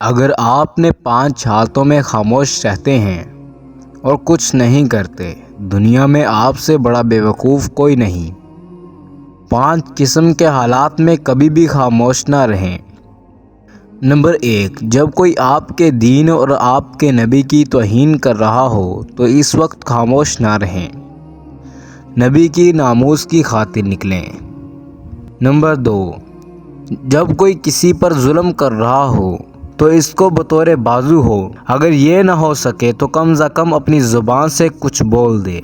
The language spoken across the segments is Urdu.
اگر آپ نے 5 حالتوں میں خاموش رہتے ہیں اور کچھ نہیں کرتے، دنیا میں آپ سے بڑا بیوقوف کوئی نہیں۔ 5 قسم کے حالات میں کبھی بھی خاموش نہ رہیں۔ نمبر 1، جب کوئی آپ کے دین اور آپ کے نبی کی توہین کر رہا ہو تو اس وقت خاموش نہ رہیں، نبی کی ناموس کی خاطر نکلیں۔ نمبر 2، جب کوئی کسی پر ظلم کر رہا ہو تو اس کو بطور بازو ہو، اگر یہ نہ ہو سکے تو کم از کم اپنی زبان سے کچھ بول دے،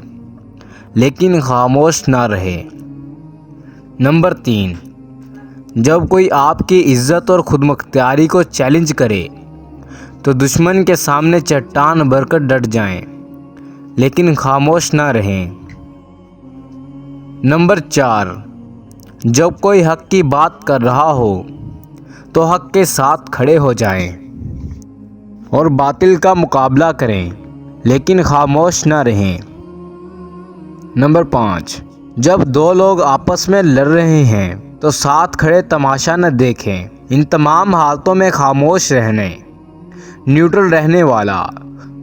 لیکن خاموش نہ رہے۔ نمبر 3، جب کوئی آپ کی عزت اور خود مختاری کو چیلنج کرے تو دشمن کے سامنے چٹان بن کر ڈٹ جائیں، لیکن خاموش نہ رہیں۔ نمبر 4، جب کوئی حق کی بات کر رہا ہو تو حق کے ساتھ کھڑے ہو جائیں اور باطل کا مقابلہ کریں، لیکن خاموش نہ رہیں۔ نمبر 5، جب 2 لوگ آپس میں لڑ رہے ہیں تو ساتھ کھڑے تماشا نہ دیکھیں۔ ان تمام حالتوں میں خاموش رہنے، نیوٹرل رہنے والا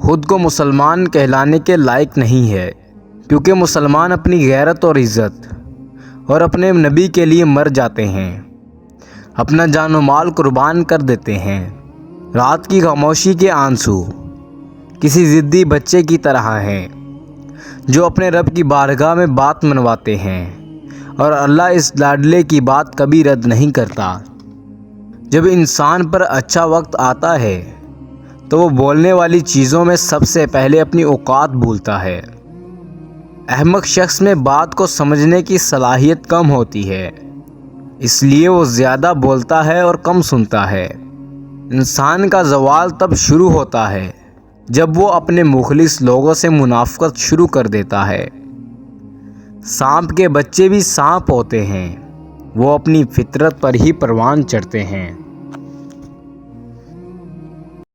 خود کو مسلمان کہلانے کے لائق نہیں ہے، کیونکہ مسلمان اپنی غیرت اور عزت اور اپنے نبی کے لیے مر جاتے ہیں، اپنا جان و مال قربان کر دیتے ہیں۔ رات کی خاموشی کے آنسو کسی ضدی بچے کی طرح ہیں جو اپنے رب کی بارگاہ میں بات منواتے ہیں، اور اللہ اس لاڈلے کی بات کبھی رد نہیں کرتا۔ جب انسان پر اچھا وقت آتا ہے تو وہ بولنے والی چیزوں میں سب سے پہلے اپنی اوقات بھولتا ہے۔ احمق شخص میں بات کو سمجھنے کی صلاحیت کم ہوتی ہے، اس لیے وہ زیادہ بولتا ہے اور کم سنتا ہے۔ انسان کا زوال تب شروع ہوتا ہے جب وہ اپنے مخلص لوگوں سے منافقت شروع کر دیتا ہے۔ سانپ کے بچے بھی سانپ ہوتے ہیں، وہ اپنی فطرت پر ہی پروان چڑھتے ہیں۔